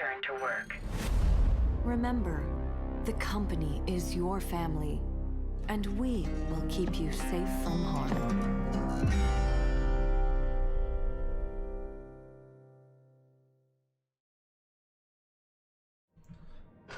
return to work. Remember, the company is your family, and we will keep you safe from harm.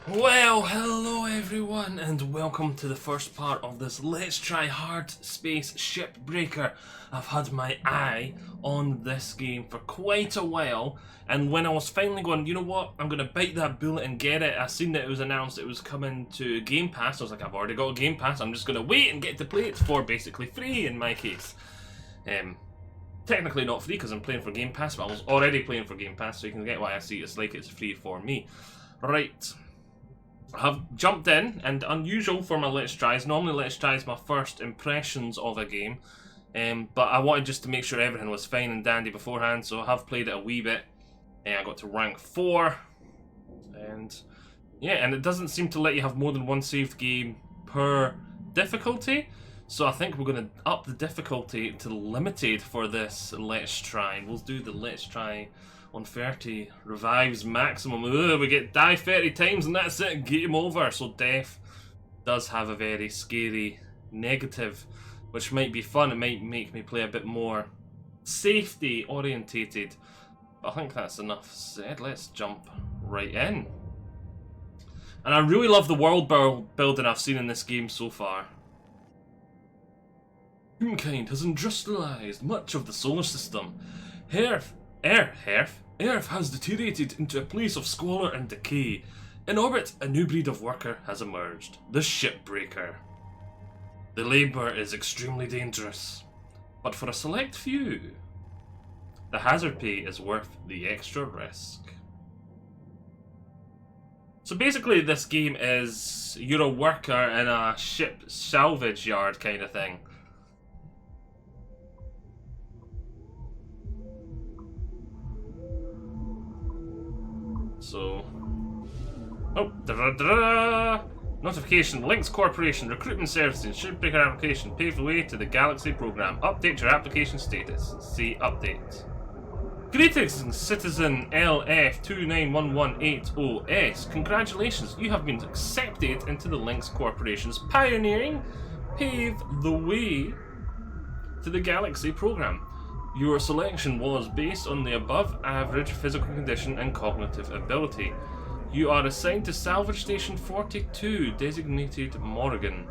Well, hello everyone, and welcome to the first part of this Let's Try Hardspace Shipbreaker. I've had my eye on this game for quite a while, and when I was finally going, you know what, I'm going to bite that bullet and get it, I seen that it was announced it was coming to Game Pass. I was like, I've already got a Game Pass, I'm just going to wait and get to play it for basically free in my case. Technically not free because I'm playing for Game Pass, but I was already playing for Game Pass, so you can get why I see it's like it's free for me. Right. I have jumped in, and unusual for my Let's Tries. Normally Let's Try is my first impressions of a game, but I wanted just to make sure everything was fine and dandy beforehand, so I have played it a wee bit. I got to rank 4, and yeah, and it doesn't seem to let you have more than one saved game per difficulty, so I think we're going to up the difficulty to limited for this Let's Try. We'll do the Let's Try on 30 revives maximum. Ugh, we get die 30 times and that's it, game over. So death does have a very scary negative, which might be fun. It might make me play a bit more safety orientated, but I think that's enough said. Let's jump right in. And I really love the world building I've seen in this game so far. Humankind has industrialized much of the solar system. Earth has deteriorated into a place of squalor and decay. In orbit, a new breed of worker has emerged, the Shipbreaker. The labour is extremely dangerous, but for a select few, the hazard pay is worth the extra risk. So basically this game is, you're a worker in a ship salvage yard kind of thing. So, notification, Lynx Corporation, recruitment services, Shipbreaker application, pave the way to the Galaxy program. Update your application status. See update. Greetings, citizen LF29118OS. Congratulations, you have been accepted into the Lynx Corporation's pioneering pave the way to the Galaxy program. Your selection was based on the above average physical condition and cognitive ability. You are assigned to Salvage Station 42, designated Morgan.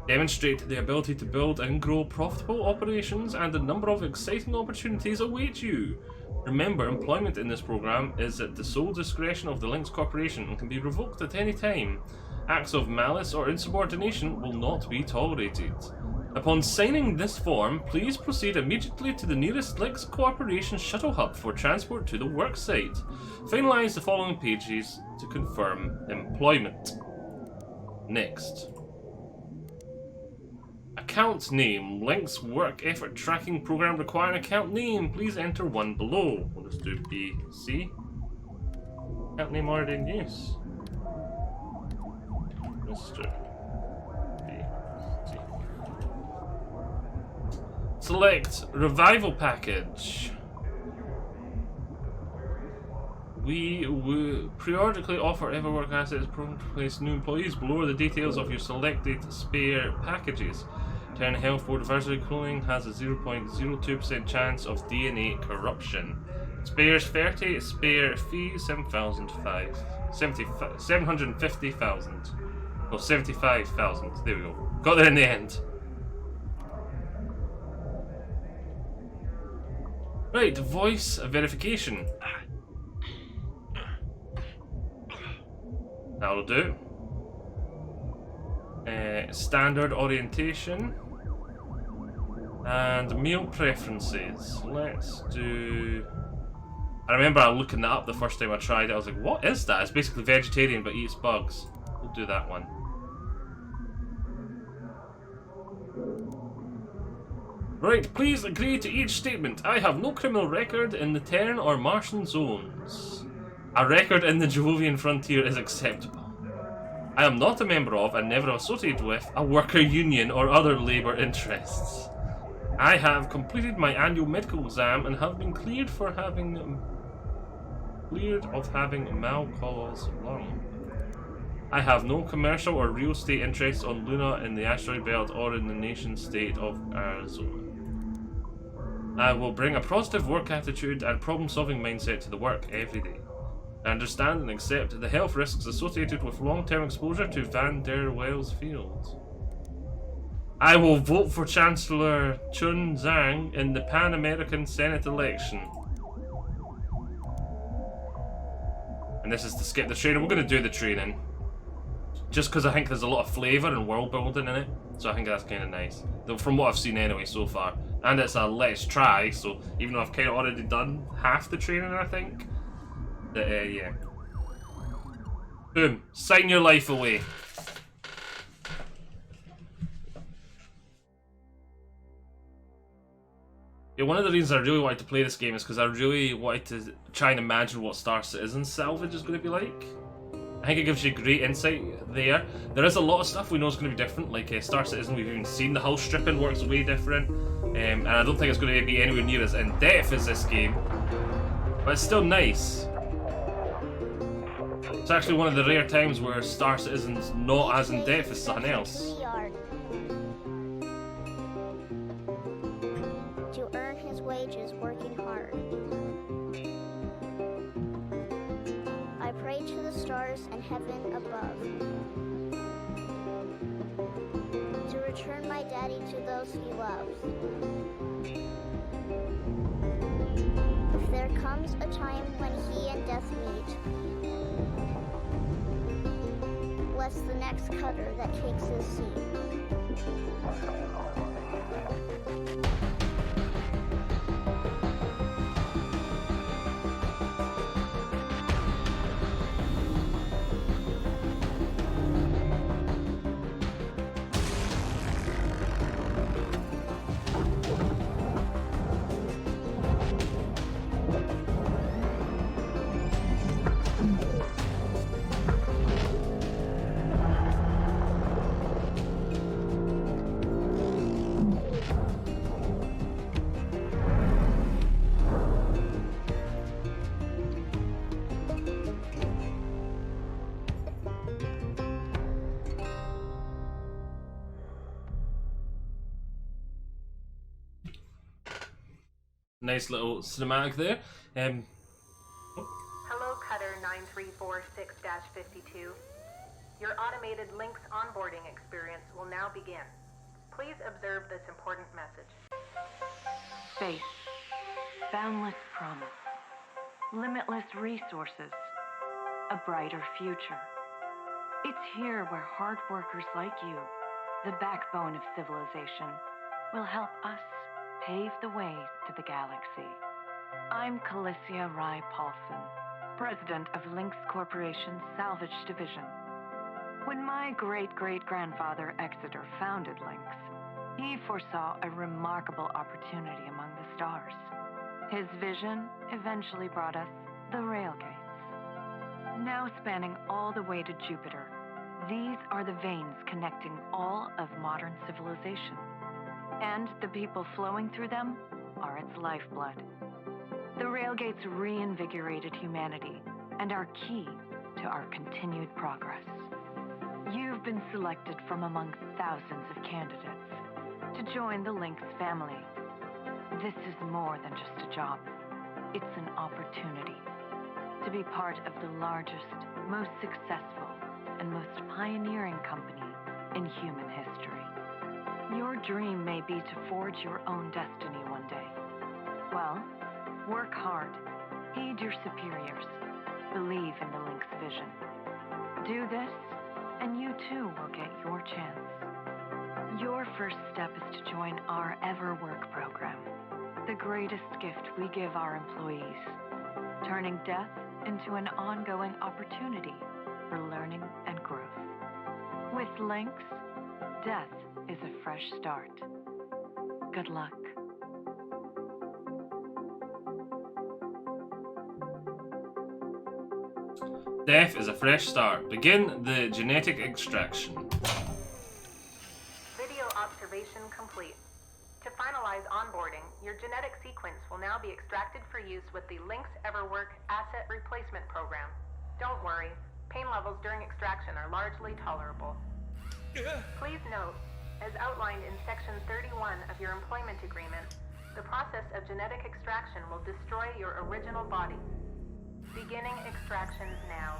Demonstrate the ability to build and grow profitable operations, and a number of exciting opportunities await you. Remember, employment in this program is at the sole discretion of the Lynx Corporation and can be revoked at any time. Acts of malice or insubordination will not be tolerated. Upon signing this form, please proceed immediately to the nearest Lynx Corporation shuttle hub for transport to the worksite. Finalize the following pages to confirm employment. Next. Account name. Lynx work effort tracking program require an account name. Please enter one below. We'll just do BC. Account name already in use. Mr. Select Revival Package. We will periodically offer Everwork assets to place new employees. Below are the details of your selected spare packages. Turn Health for Diversity Cloning has a 0.02% chance of DNA corruption. Spares 30, spare fee 750,000. Oh, 75,000. There we go. Got there in the end. Right, voice verification. That'll do. Standard orientation. And meal preferences. Let's do... I remember looking that up the first time I tried it. I was like, what is that? It's basically vegetarian but eats bugs. We'll do that one. Right, please agree to each statement. I have no criminal record in the Terran or Martian zones. A record in the Jovian frontier is acceptable. I am not a member of, and never associated with, a worker union or other labour interests. I have completed my annual medical exam and have been cleared for having cleared of having Malcolm's lung. I have no commercial or real estate interests on Luna, in the asteroid belt, or in the nation state of Arizona. I will bring a positive work attitude and problem-solving mindset to the work every day. I understand and accept the health risks associated with long-term exposure to Van der Waals fields. I will vote for Chancellor Chun Zhang in the Pan-American Senate election. And this is to skip the training. We're going to do the training. Just because I think there's a lot of flavour and world building in it. So I think that's kind of nice. From what I've seen anyway so far. And it's a let's try, so even though I've kind of already done half the training, I think. Yeah. Boom. Sign your life away. Yeah, one of the reasons I really wanted to play this game is because I really wanted to try and imagine what Star Citizen salvage is going to be like. I think it gives you great insight there. There is a lot of stuff we know is going to be different, like Star Citizen, we've even seen the hull stripping works way different. And I don't think it's going to be anywhere near as in-depth as this game. But it's still nice. It's actually one of the rare times where Star Citizen's not as in-depth as something else. To earn his wages working hard. I pray to the stars and heaven above to return my daddy to those he loves. If there comes a time when he and death meet, bless the next cutter that takes his seat. Nice little cinematic there. Hello, Cutter 9346-52. Your automated Lynx onboarding experience will now begin. Please observe this important message. Space. Boundless promise. Limitless resources. A brighter future. It's here where hard workers like you, the backbone of civilization, will help us pave the way to the galaxy. I'm Calicia Rai Paulson, president of Lynx Corporation's Salvage Division. When my great-great-grandfather Exeter founded Lynx, he foresaw a remarkable opportunity among the stars. His vision eventually brought us the Railgates. Now spanning all the way to Jupiter, these are the veins connecting all of modern civilization. And the people flowing through them are its lifeblood. The Railgates reinvigorated humanity and are key to our continued progress. You've been selected from among thousands of candidates to join the Lynx family. This is more than just a job. It's an opportunity to be part of the largest, most successful, and most pioneering company in human history. Your dream may be to forge your own destiny one day. Well, work hard, heed your superiors, believe in the Lynx vision. Do this, and you too will get your chance. Your first step is to join our EverWork program, the greatest gift we give our employees, turning death into an ongoing opportunity for learning and growth. With Lynx, death is a fresh start. Good luck. Death is a fresh start. Begin the genetic extraction. Video observation complete. To finalize onboarding onboarding, your genetic sequence will now be extracted for use with the Lynx Everwork Asset Replacement Program. Don't worry, pain levels during extraction are largely tolerable. Please note, as outlined in Section 31 of your employment agreement, the process of genetic extraction will destroy your original body. Beginning extractions now.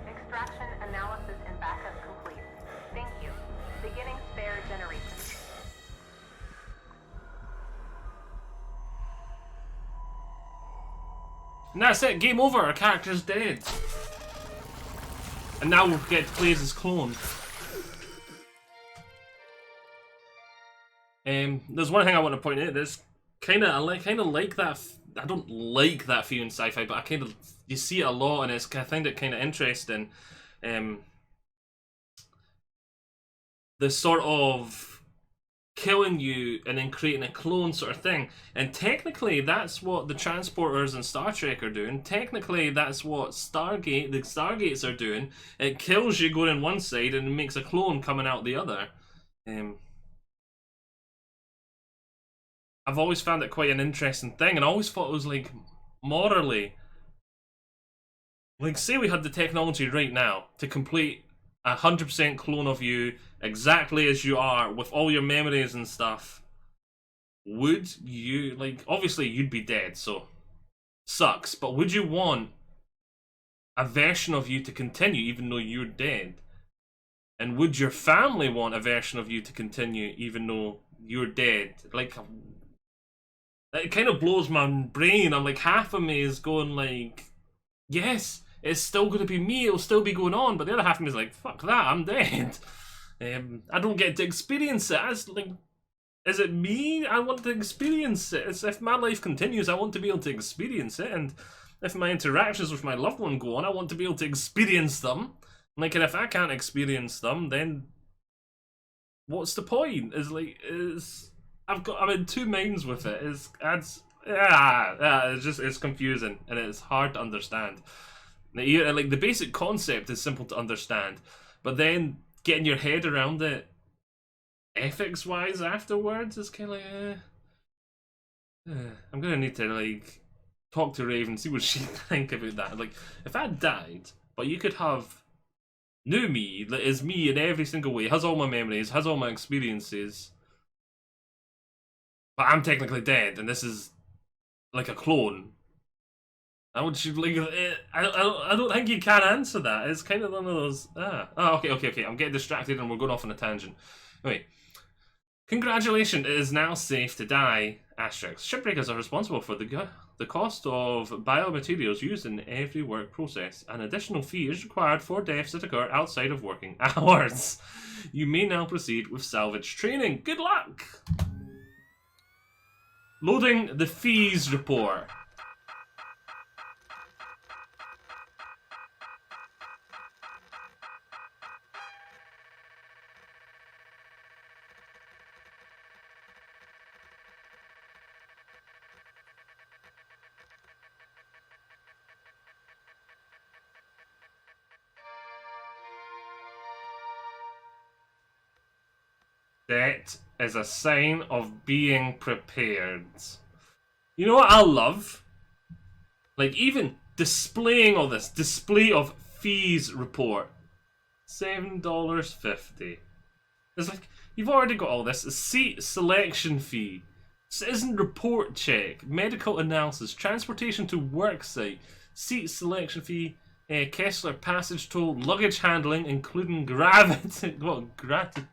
Extraction analysis and backup complete. Thank you. Beginning spare generation. And that's it, game over, our character's dead. And now we'll get to play as his clone. There's one thing I want to point out. There's I like that. I don't like that feeling in sci-fi, but you see it a lot, and I find it kind of interesting. The sort of killing you and then creating a clone sort of thing. And technically that's what the transporters in Star Trek are doing. Technically that's what the Stargates are doing. It kills you going in one side and makes a clone coming out the other. I've always found it quite an interesting thing, and I always thought it was like morally, like say we had the technology right now to complete 100% clone of you exactly as you are with all your memories and stuff. Would you, like, obviously you'd be dead, so sucks, but would you want a version of you to continue even though you're dead? And would your family want a version of you to continue even though you're dead? Like, it kind of blows my brain. I'm like, half of me is going like, yes, it's still going to be me, it'll still be going on, but the other half of me is like, fuck that, I'm dead. I don't get to experience it. As like, is it me? I want to experience it. If my life continues, I want to be able to experience it, and if my interactions with my loved one go on, I want to be able to experience them. Like, and if I can't experience them, then what's the point? I'm in two minds with it. It's confusing and it's hard to understand. Like, the basic concept is simple to understand, but then getting your head around it ethics wise afterwards is kind of like I'm gonna need to like talk to Raven, see what she think about that. Like, if I died, but you could have new me that is me in every single way, has all my memories, has all my experiences, but I'm technically dead, and this is like a clone. I don't think you can answer that. It's kind of one of those. Okay. I'm getting distracted, and we're going off on a tangent. Anyway, congratulations! It is now safe to die. Asterix. Shipbreakers are responsible for the cost of biomaterials used in every work process. An additional fee is required for deaths that occur outside of working hours. You may now proceed with salvage training. Good luck! Loading the fees report. That is a sign of being prepared. You know what I love? Like, even displaying all this. Display of fees report. $7.50. It's like, you've already got all this. A seat selection fee. Citizen report check. Medical analysis. Transportation to work site. Seat selection fee. Kessler passage toll. Luggage handling, including gravity. What? Gravity?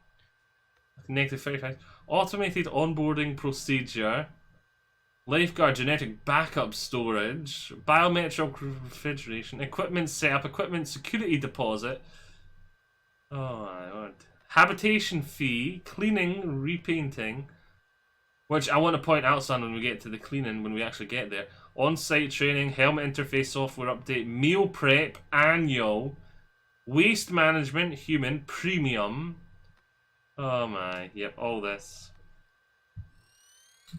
Negative 35. Automated onboarding procedure. Lifeguard genetic backup storage. Biometric refrigeration. Equipment setup. Equipment security deposit. Oh my lord. Habitation fee. Cleaning. Repainting. Which I want to point out, son, when we get to the cleaning, when we actually get there. On-site training. Helmet interface software update. Meal prep. Annual. Waste management. Human. Premium. Oh my, yep, all this.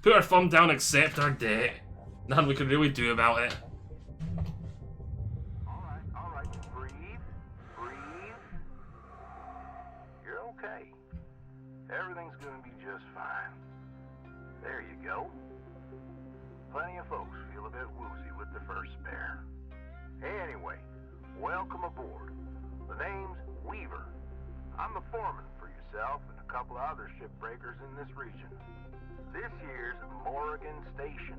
Put our thumb down, accept our debt. Nothing we can really do about it. Everything's gonna be just fine. There you go. Plenty of folks feel a bit woozy with the first spare. Anyway, welcome aboard. The name's Weaver. I'm the foreman for yourself and a couple of other shipbreakers in this region. This here's Morrigan Station.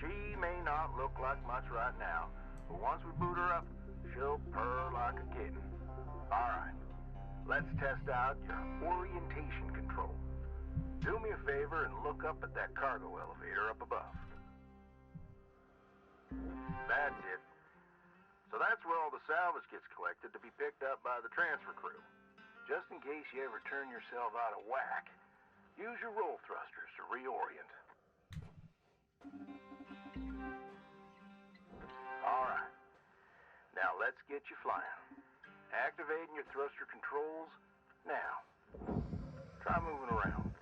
She may not look like much right now, but once we boot her up, she'll purr like a kitten. Alright, let's test out your orientation control. Do me a favor and look up at that cargo elevator up above. That's it. So that's where all the salvage gets collected to be picked up by the transfer crew. Just in case you ever turn yourself out of whack, use your roll thrusters to reorient. Alright. Now let's get you flying. Activating your thruster controls now. Try moving around.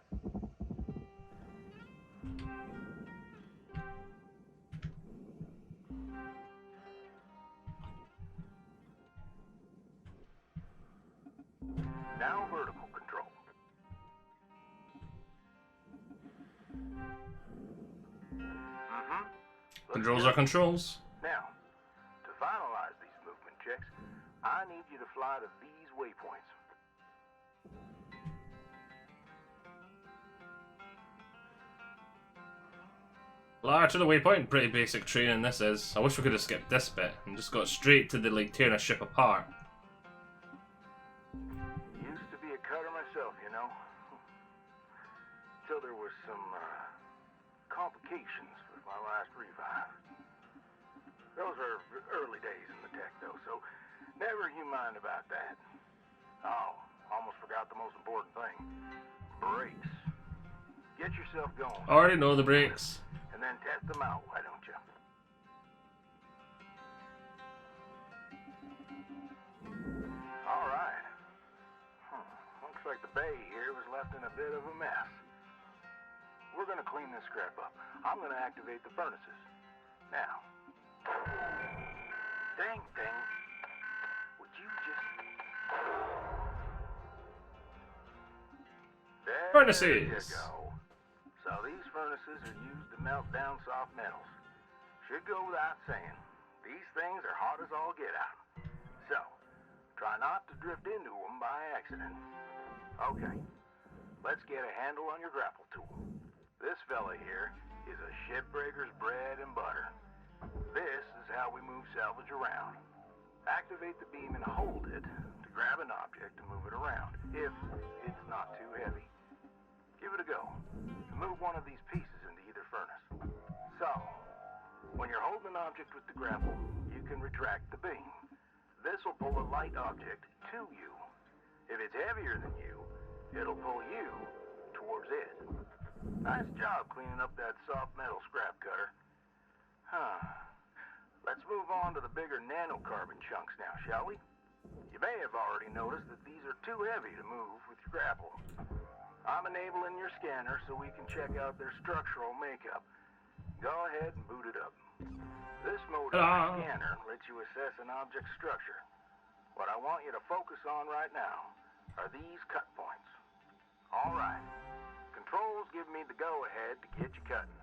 Now vertical control. Controls are controls. Now, to finalize these movement checks, I need you to fly to these waypoints. Fly to the waypoint. Pretty basic training this is. I wish we could have skipped this bit and just got straight to the like tearing a ship apart. Used to be a cutter myself, you know. Till there was some complications with my last revive. Those are early days in the tech, though, so never you mind about that. Oh, almost forgot the most important thing. Brakes. Get yourself going. Already know the brakes. And then test them out, why don't you? All right. Looks like the bay here was left in a bit of a mess. We're gonna clean this crap up. I'm gonna activate the furnaces. Now. Dang thing. Would you just... There Furnaces. you go. So these furnaces are used to melt down soft metals. Should go without saying. These things are hot as all get out. So, try not to drift into them by accident. Okay, let's get a handle on your grapple tool. This fella here is a shipbreaker's bread and butter. This is how we move salvage around. Activate the beam and hold it to grab an object and move it around, if it's not too heavy. Give it a go. Move one of these pieces into either furnace. So, when you're holding an object with the grapple, you can retract the beam. This will pull a light object to you. If it's heavier than you, it'll pull you towards it. Nice job cleaning up that soft metal scrap cutter. Let's move on to the bigger nanocarbon chunks now, shall we? You may have already noticed that these are too heavy to move with your grapple. I'm enabling your scanner so we can check out their structural makeup. Go ahead and boot it up. This mode of the scanner lets you assess an object's structure. What I want you to focus on right now are these cut points. All right. Controls give me the go-ahead to get you cutting.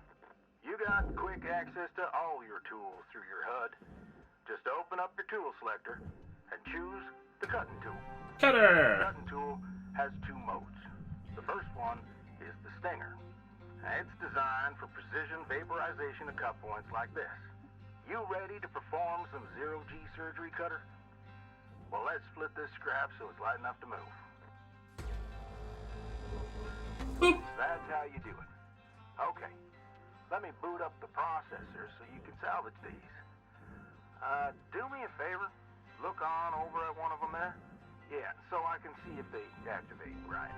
You got quick access to all your tools through your HUD. Just open up your tool selector and choose the cutting tool. Cutter! The cutting tool has two modes. The first one is the Stinger. Now, it's designed for precision vaporization of cut points like this. You ready to perform some zero-G surgery, Cutter? Well, let's split this scrap so it's light enough to move. Boop. That's how you do it. Okay, let me boot up the processor so you can salvage these. Do me a favor. Look on over at one of them there. Yeah, so I can see if they activate right.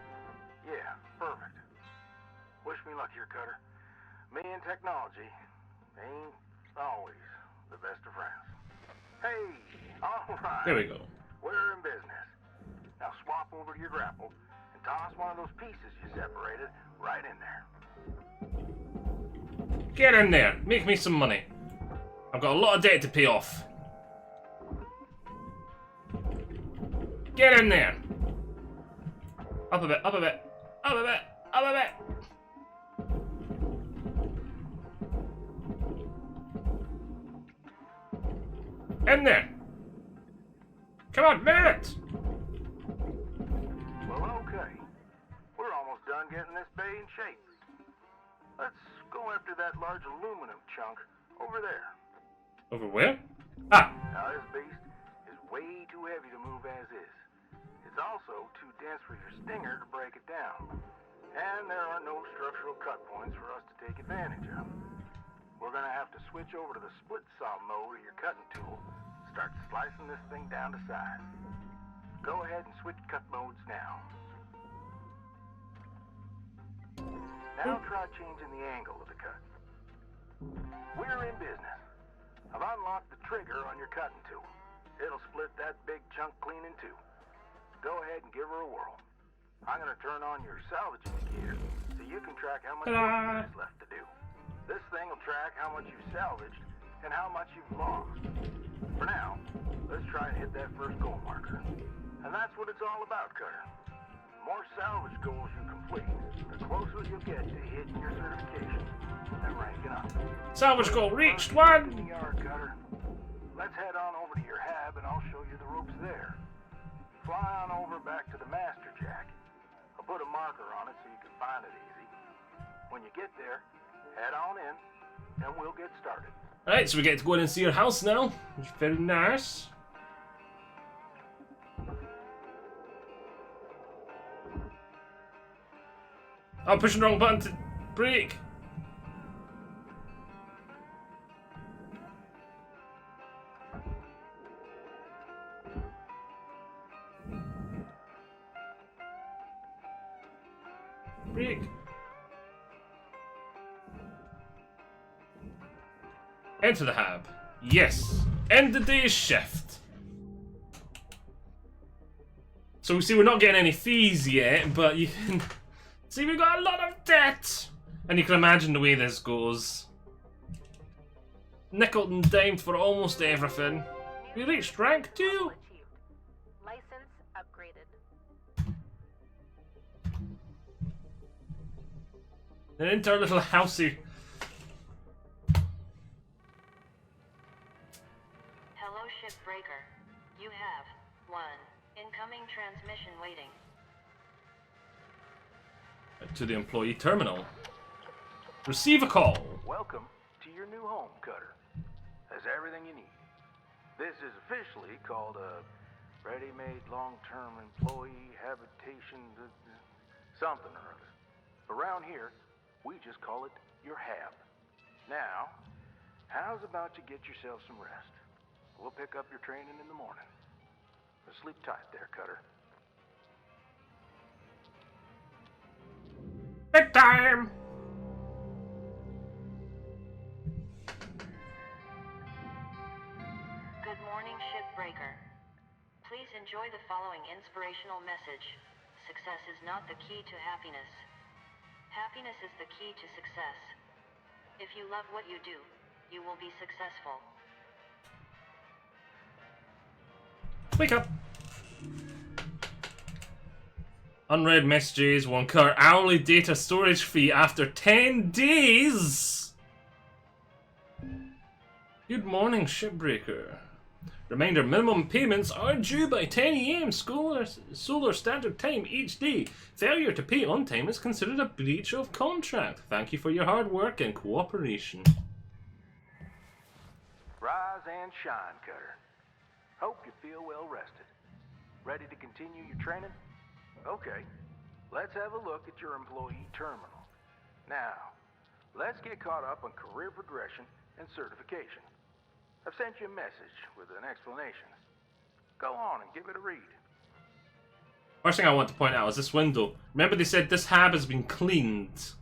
Yeah, perfect. Wish me luck here, Cutter. Me and technology ain't always the best of friends. Hey, all right. There we go. We're in business. Now swap over to your grapple and toss one of those pieces you separated right in there. Get in there. Make me some money. I've got a lot of debt to pay off. Get in there. Up a bit, up a bit. Up a bit! Up a bit! In there! Come on, move it! Well, okay. We're almost done getting this bay in shape. Let's go after that large aluminum chunk over there. Over where? Ah! Now, this beast is way too heavy to move as is. It's also too dense for your stinger to break it down. And there are no structural cut points for us to take advantage of. We're gonna have to switch over to the split saw mode of your cutting tool. Start slicing this thing down to size. Go ahead and switch cut modes now. Now try changing the angle of the cut. We're in business. I've unlocked the trigger on your cutting tool. It'll split that big chunk clean in two. Go ahead and give her a whirl. I'm gonna turn on your salvage indicator so you can track how much work is left to do. This thing will track how much you've salvaged and how much you've lost. For now, let's try and hit that first goal marker. And that's what it's all about, Cutter. The more salvage goals you complete, the closer you'll get to hitting your certification and ranking up. Salvage goal reached! In One! the yard, Cutter. Let's head on over to your hab and I'll show you the ropes there. Fly on over back to the master jack. I'll put a marker on it so you can find it easy. When you get there, head on in and we'll get started. Alright, so we get to go in and see your house now, which is very nice. I'm pushing the wrong button to brake. Brake. Enter the hab. Yes. End the day's shift. So we see we're not getting any fees yet, but you can see we've got a lot of debt. And you can imagine the way this goes. Nickeled and dimed for almost everything. We reached rank 2. Achieved. License upgraded. And into our little housey. Hello, Shipbreaker. You have one incoming transmission waiting. To the employee terminal. Receive a call. Welcome to your new home, Cutter. Has everything you need. This is officially called a ready-made long-term employee habitation something or other. Around here, we just call it your hab. Now, how's about you get yourself some rest? We'll pick up your training in the morning. So sleep tight there, Cutter. Big time! Good morning, Shipbreaker. Please enjoy the following inspirational message. Success is not the key to happiness. Happiness is the key to success. If you love what you do, you will be successful. Wake up! Unread messages will incur hourly data storage fee after 10 days! Good morning, Shipbreaker. Reminder, minimum payments are due by 10 AM Solar Standard Time each day. Failure to pay on time is considered a breach of contract. Thank you for your hard work and cooperation. Rise and shine, Cutter. Hope you feel well rested. Ready to continue your training? Okay, let's have a look at your employee terminal. Now, let's get caught up on career progression and certification. I've sent you a message with an explanation. Go on and give it a read. First thing I want to point out is this window. Remember they said this hab has been cleaned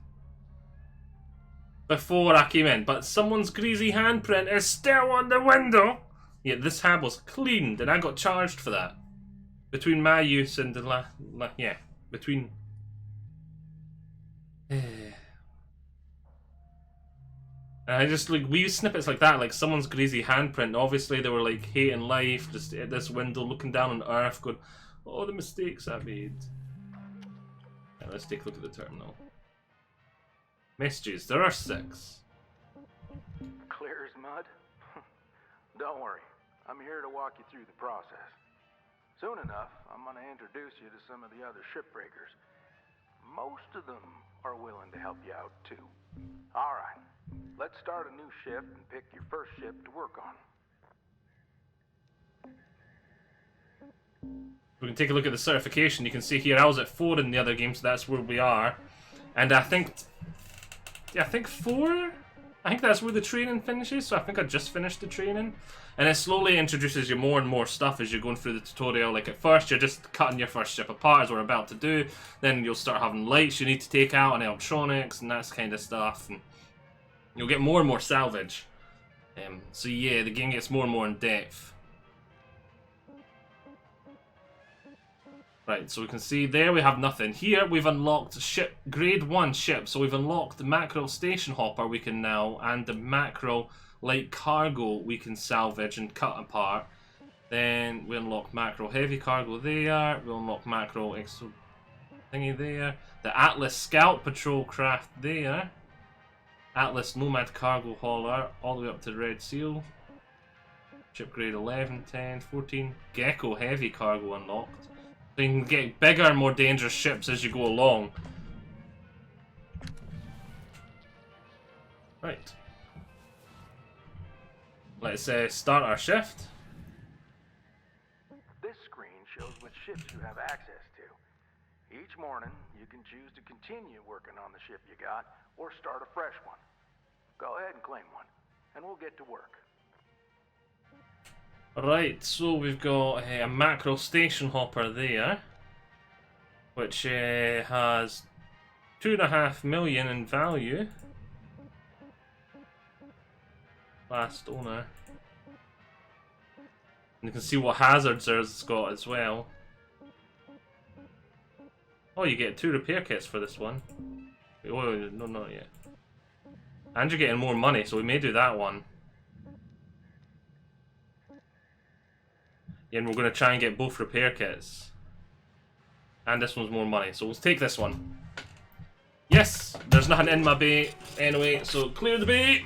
before I came in, but someone's greasy handprint is still on the window. Yet this hab was cleaned and I got charged for that. Between my use and the between... I just like wee snippets like that, like someone's greasy handprint. Obviously, they were like hating life, just at this window, looking down on Earth, going, "Oh, the mistakes I made." let's take a look at the terminal. Messages, there are 6. Clear as mud? Don't worry, I'm here to walk you through the process. Soon enough, I'm going to introduce you to some of the other shipbreakers. Most of them are willing to help you out, too. Alright, let's start a new shift and pick your first ship to work on. We can take a look at the certification. You can see here I was at 4 in the other game, so that's where we are. And I think... yeah, I think 4? I think that's where the training finishes, so I think I just finished the training. And it slowly introduces you more and more stuff as you're going through the tutorial. Like at first, you're just cutting your first ship apart, as we're about to do. Then you'll start having lights you need to take out and electronics and that kind of stuff. And you'll get more and more salvage. So yeah, the game gets more and more in depth. Right, so we can see there we have nothing. Here we've unlocked ship grade 1 ship. So we've unlocked the macro station hopper we can now, and the macro light cargo we can salvage and cut apart. Then we unlock macro heavy cargo there. We'll unlock macro exo thingy there. The Atlas Scout Patrol craft there. Atlas Nomad cargo hauler all the way up to the Red Seal. Ship grade 11, 10, 14. Gecko heavy cargo unlocked. So you can get bigger and more dangerous ships as you go along. Right. Let's start our shift. This screen shows which ships you have access to. Each morning, you can choose to continue working on the ship you got, or start a fresh one. Go ahead and claim one, and we'll get to work. Right, so we've got a macro station hopper there, which has 2.5 million in value. Last owner. And you can see what hazards it's got as well. Oh, you get 2 repair kits for this one. Oh, no, not yet. And you're getting more money, so we may do that one. Yeah, and we're going to try and get both repair kits. And this one's more money, so we'll take this one. Yes! There's nothing in my bay anyway, so clear the bay!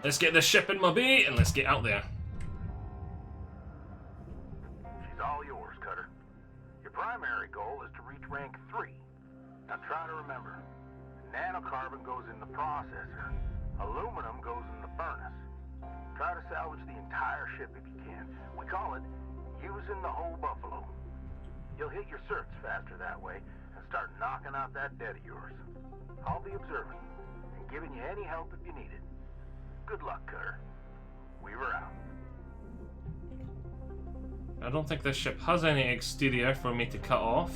Let's get this ship in my bay, and let's get out there. She's all yours, Cutter. Your primary goal is to reach rank 3. Now try to remember, nanocarbon goes in the processor, aluminum goes in the furnace. Try to salvage the entire ship if you can. We call it using the whole buffalo. You'll hit your certs faster that way and start knocking out that debt of yours. I'll be observing and giving you any help if you need it. Good luck, Cutter. Weaver out. I don't think this ship has any exterior for me to cut off.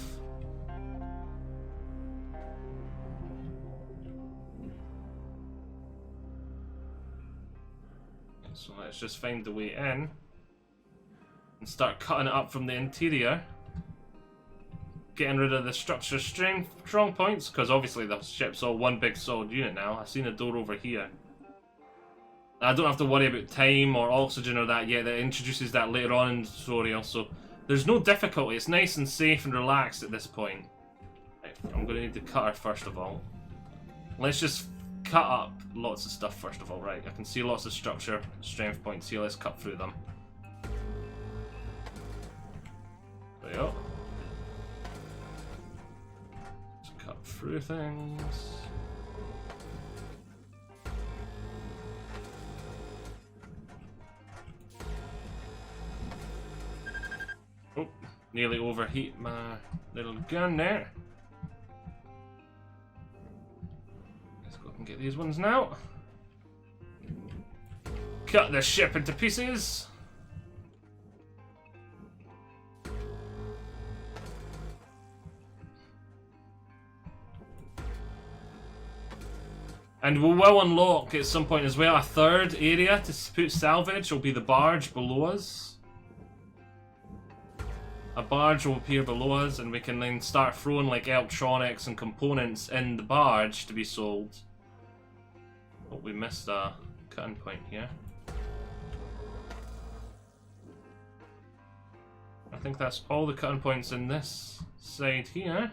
So let's just find the way in and start cutting it up from the interior. Getting rid of the structure strong points, because obviously the ship's all one big solid unit now. I've seen a door over here. I don't have to worry about time or oxygen or that yet. That introduces that later on in the tutorial, so there's no difficulty. It's nice and safe and relaxed at this point. Right, I'm going to need the cutter first of all. Let's just cut up lots of stuff first of all. Right, I can see lots of structure strength points here. Let's cut through them. There we go. Let's cut through things. Oh, nearly overheat my little gun there. Let's go and get these ones now. Cut the ship into pieces. And we will unlock at some point as well a third area to put salvage. Will be the barge below us. A barge will appear below us, and we can then start throwing like electronics and components in the barge to be sold. Oh, we missed a cutting point here. I think that's all the cutting points in this side here.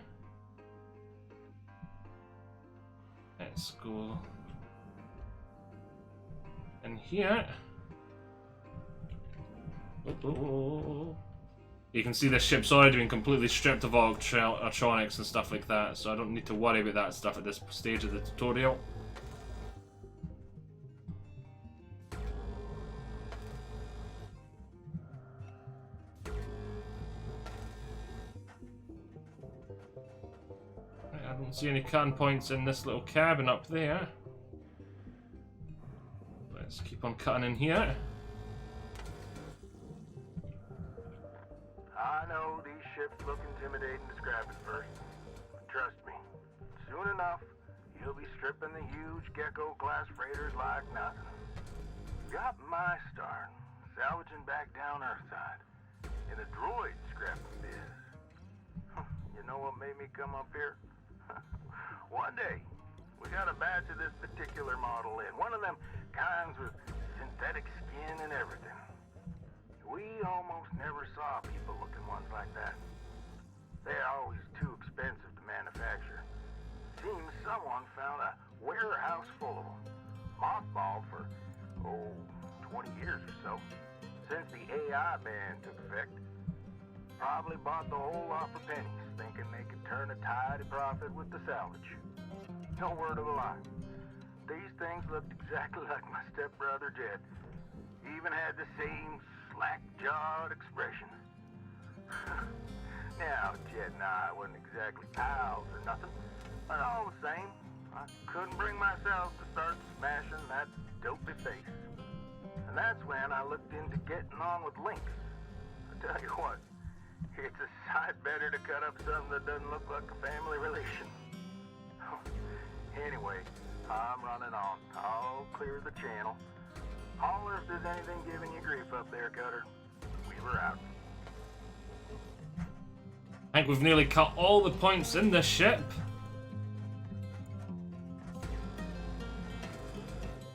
go in here. Oh. You can see the ship's already been completely stripped of all electronics and stuff like that, so I don't need to worry about that stuff at this stage of the tutorial. I don't see any cutting points in this little cabin up there. Let's keep on cutting in here. I know these ships look intimidating to scrap at first, but trust me, soon enough, you'll be stripping the huge Gecko-class freighters like nothing. Got my start, salvaging back down Earthside, in the droid scrapping biz. You know what made me come up here? One day, we got a batch of this particular model in, one of them kinds with synthetic skin and everything. We almost never saw people looking ones like that. They're always too expensive to manufacture. Seems someone found a warehouse full of them, mothballed for, 20 years or so. Since the AI ban took effect, probably bought the whole lot for pennies, thinking they could turn a tidy profit with the salvage. No word of a lie. These things looked exactly like my stepbrother Jed. Even had the same slack-jawed expression. Now, Jed and I wasn't exactly pals or nothing, but all the same, I couldn't bring myself to start smashing that dopey face. And that's when I looked into getting on with Lynx. I tell you what, it's a sight better to cut up something that doesn't look like a family relation. Anyway, I'm running on. I'll clear the channel. Holler if there's anything giving you grief up there, Cutter. We were out. I think we've nearly cut all the points in this ship.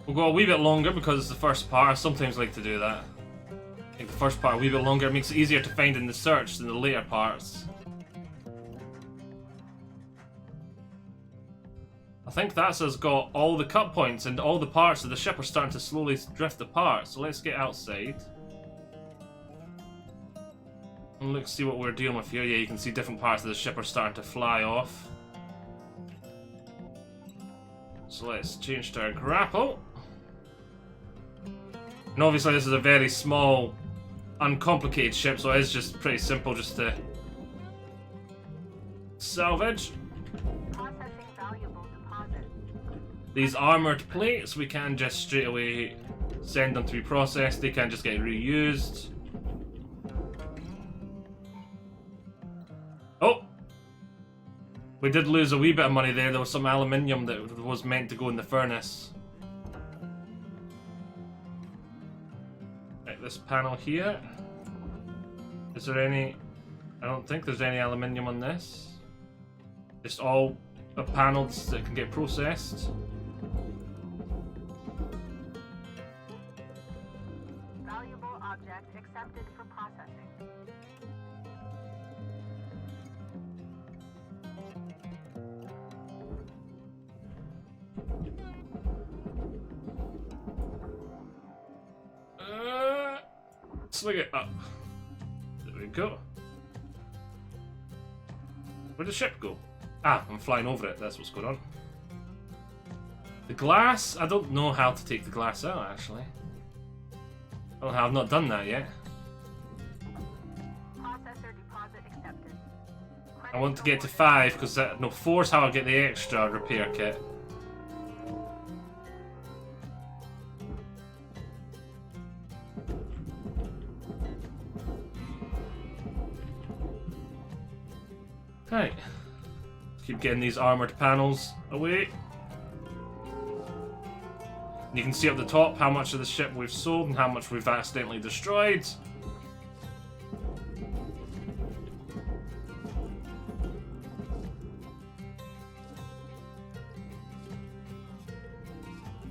We'll go a wee bit longer because it's the first part. I sometimes like to do that. Make the first part a wee bit longer. It makes it easier to find in the search than the later parts. I think that's us got all the cut points and all the parts of the ship are starting to slowly drift apart. So let's get outside. And let's see what we're dealing with here. Yeah, you can see different parts of the ship are starting to fly off. So let's change to our grapple. And obviously this is a very small, uncomplicated ship, so it is just pretty simple just to salvage. These armoured plates, we can just straight away send them to be processed. They can just get reused. Oh! We did lose a wee bit of money there. There was some aluminium that was meant to go in the furnace. Right, this panel here. Is there any... I don't think there's any aluminium on this. Just all the panels that can get processed. Object accepted for processing. Swing it up. There we go. Where'd the ship go? Ah, I'm flying over it. That's what's going on. The glass? I don't know how to take the glass out, actually. Oh, I've not done that yet. Processor deposit accepted. I want to get to 5 because no, 4 is how I get the extra repair kit. Right. Keep getting these armoured panels away. You can see up the top how much of the ship we've sold and how much we've accidentally destroyed.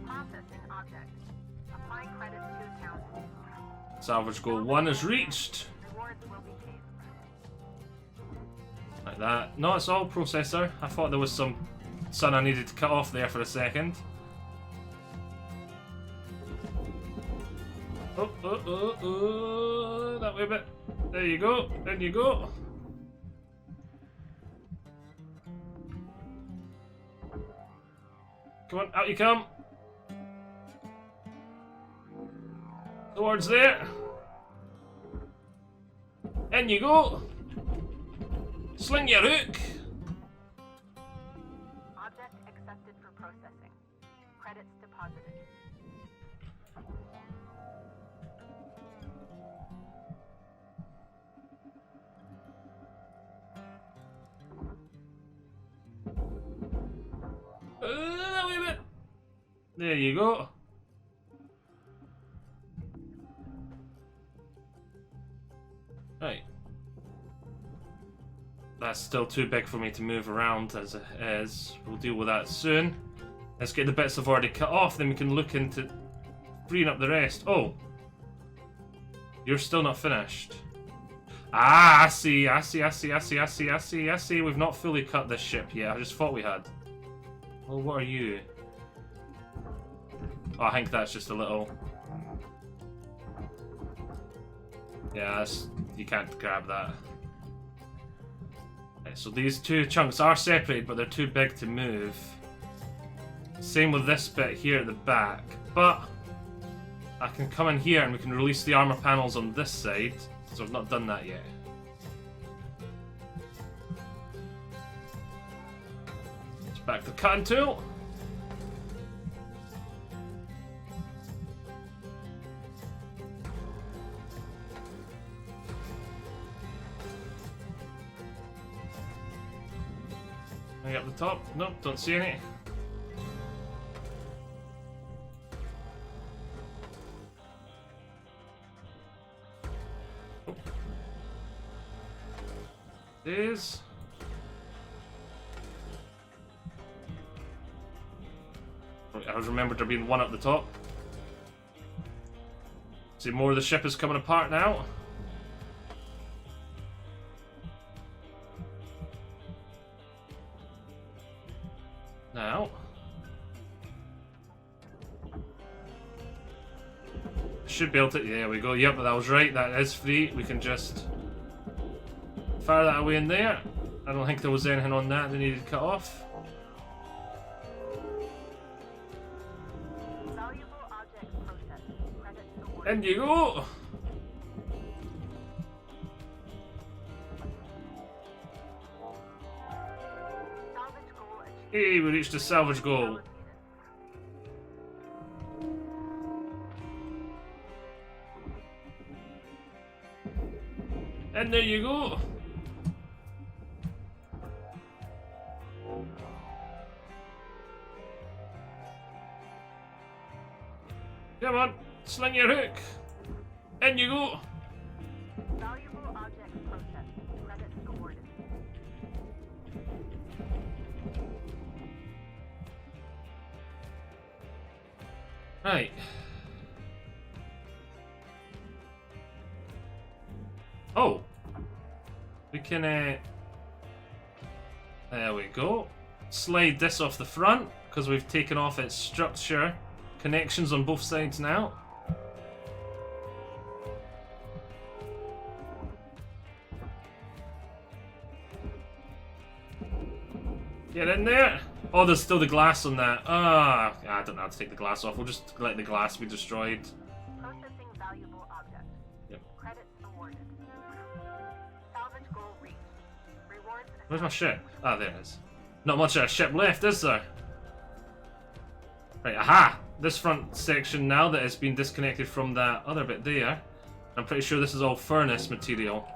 Processing object. Applying credits to account. Salvage goal 1 is reached. Rewards will be paid. Like that. No, it's all processor. I thought there was some Son, I needed to cut off there for a second. Oh, that way a bit. There you go. In you go. Come on, out you come. Towards there. In you go. Sling your hook. Object accepted for processing. Credits deposited. That way a bit. There you go. Right. That's still too big for me to move around as it is. We'll deal with that soon. Let's get the bits I've already cut off, then we can look into freeing up the rest. Oh. You're still not finished. Ah, I see. We've not fully cut this ship yet. I just thought we had. Well, what are you? Oh, I think that's just a little... Yeah, you can't grab that. Okay, so these two chunks are separated, but they're too big to move. Same with this bit here at the back. But I can come in here and we can release the armor panels on this side. So I've not done that yet. It's back to the cutting tool. Up the top. Nope, don't see any. There's. I remembered there being one up the top. See, more of the ship is coming apart now. Now, should be able to. There we go. Yep, that was right. That is free. We can just fire that away in there. I don't think there was anything on that that needed cut off. Valuable object processed. Credits awarded. And you go. Salvage goal achieved. Hey, we reached the salvage goal. And there you go. Come on, sling your hook. And you go. Valuable object processed. Credits awarded. Right. Oh. We can, there we go. Slide this off the front, because we've taken off its structure. Connections on both sides now. Get in there. Oh, there's still the glass on that. Ah, I don't know how to take the glass off. We'll just let the glass be destroyed. Processing valuable object. Yep. Credits awarded. Salvage goal reached. Rewards. Where's my ship? Ah, there it is. Not much of a ship left, is there? Right, aha! This front section now that has been disconnected from that other bit there. I'm pretty sure this is all furnace material.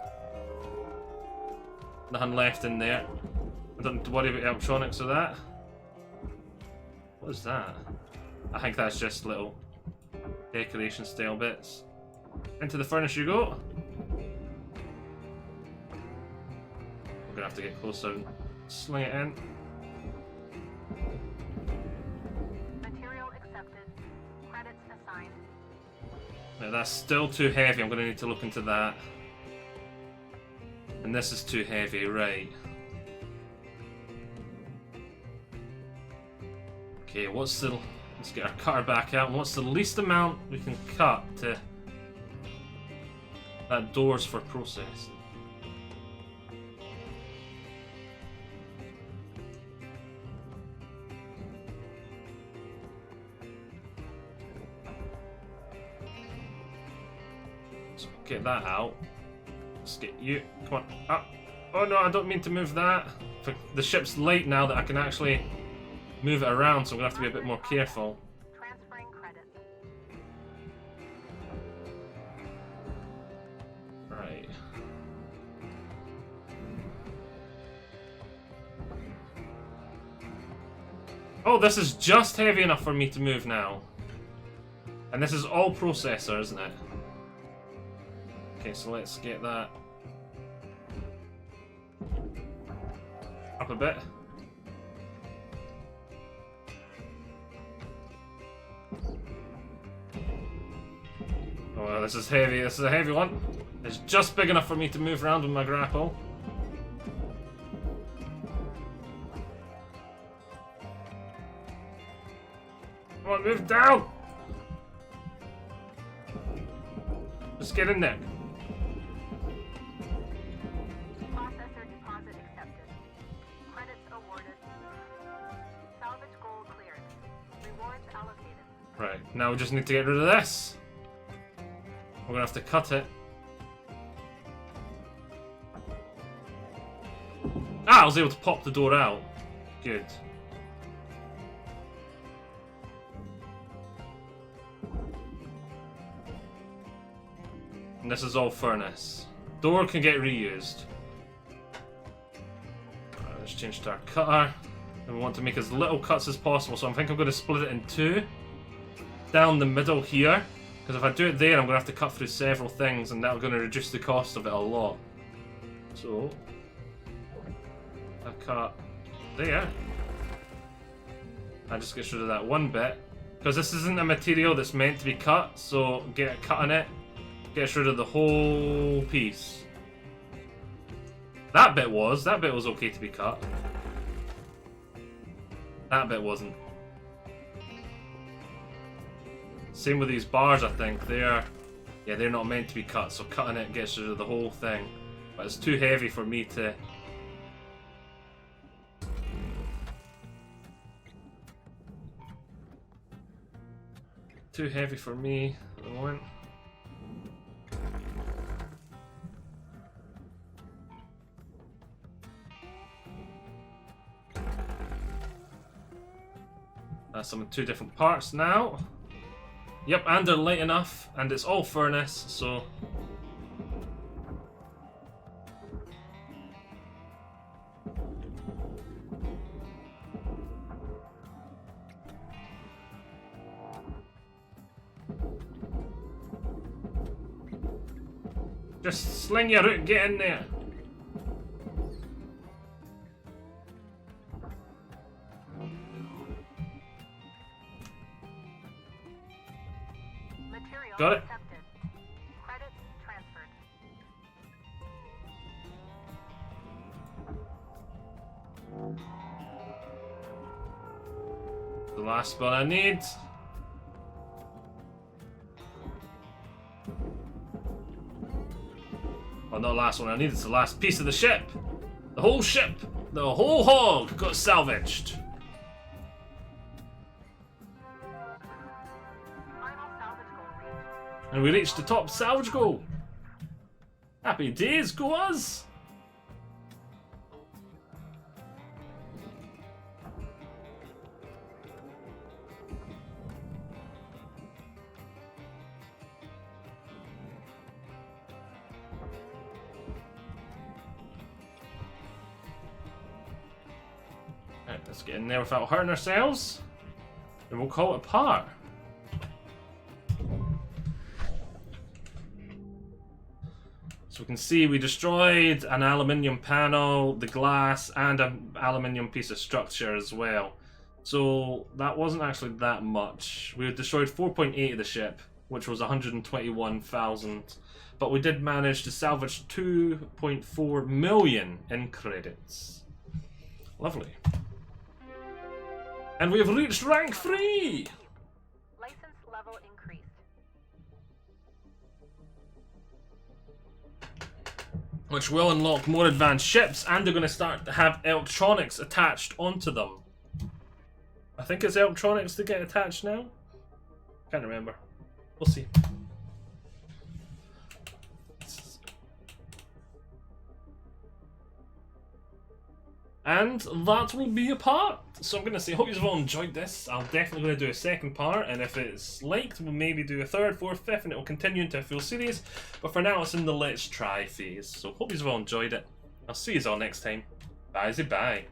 Nothing left in there. I don't need to worry about the electronics of that. What is that? I think that's just little decoration style bits. Into the furnace you go. We're gonna have to get closer and sling it in. Material accepted. Credits assigned. Now that's still too heavy, I'm gonna need to look into that. And this is too heavy, right. Okay, let's get our cutter back out. And what's the least amount we can cut to that doors for processing? So get that out. Let's get you. Come on. Up. Oh no, I don't mean to move that. The ship's late now that I can actually move it around, so I'm gonna have to be a bit more careful. Transferring credit. Right. Oh, this is just heavy enough for me to move now. And this is all processor, isn't it? Okay, so let's get that up a bit. Oh, this is heavy. This is a heavy one. It's just big enough for me to move around with my grapple. Come on, move down! Just get in there. Processor deposit accepted. Credits awarded. Salvage goal cleared. Rewards allocated. Right, now we just need to get rid of this. We're gonna have to cut it. Ah, I was able to pop the door out. Good. And this is all furnace. Door can get reused. Right, let's change to our cutter. And we want to make as little cuts as possible, so I think I'm going to split it in two. Down the middle here. Because if I do it there, I'm going to have to cut through several things, and that's going to reduce the cost of it a lot. So, I cut there. I just get rid of that one bit. Because this isn't a material that's meant to be cut, so cutting it gets rid of the whole piece. That bit was okay to be cut. That bit wasn't. Same with these bars, I think. They're not meant to be cut, so cutting it gets rid of the whole thing. But it's too heavy for me to... Too heavy for me at the moment. That's some two different parts now. Yep, and they're light enough, and it's all furnace, so... Just sling your route, get in there. Material Got it. accepted. Credits transferred. The last spot I need. Well, not the last one I need, it's the last piece of the ship. The whole ship, the whole hog got salvaged. Final salvage goal reached. And we reached the top salvage goal. Happy days, go us! Right, let's get in there without hurting ourselves. And we'll call it a par. So we can see we destroyed an aluminium panel, the glass, and an aluminium piece of structure as well. So that wasn't actually that much. We destroyed 4.8 of the ship, which was 121,000. But we did manage to salvage 2.4 million in credits. Lovely. And we've reached rank 3! License level increased. Which will unlock more advanced ships, and they're going to start to have electronics attached onto them. I think it's electronics that get attached now? Can't remember. We'll see. And that will be a part. So I'm going to say, hope you've all enjoyed this. I'm definitely going to do a second part, and if it's liked, we'll maybe do a third, fourth, fifth, and it will continue into a full series. But for now, it's in the let's try phase. So hope you've all enjoyed it. I'll see you all next time. Bye-bye. Bye.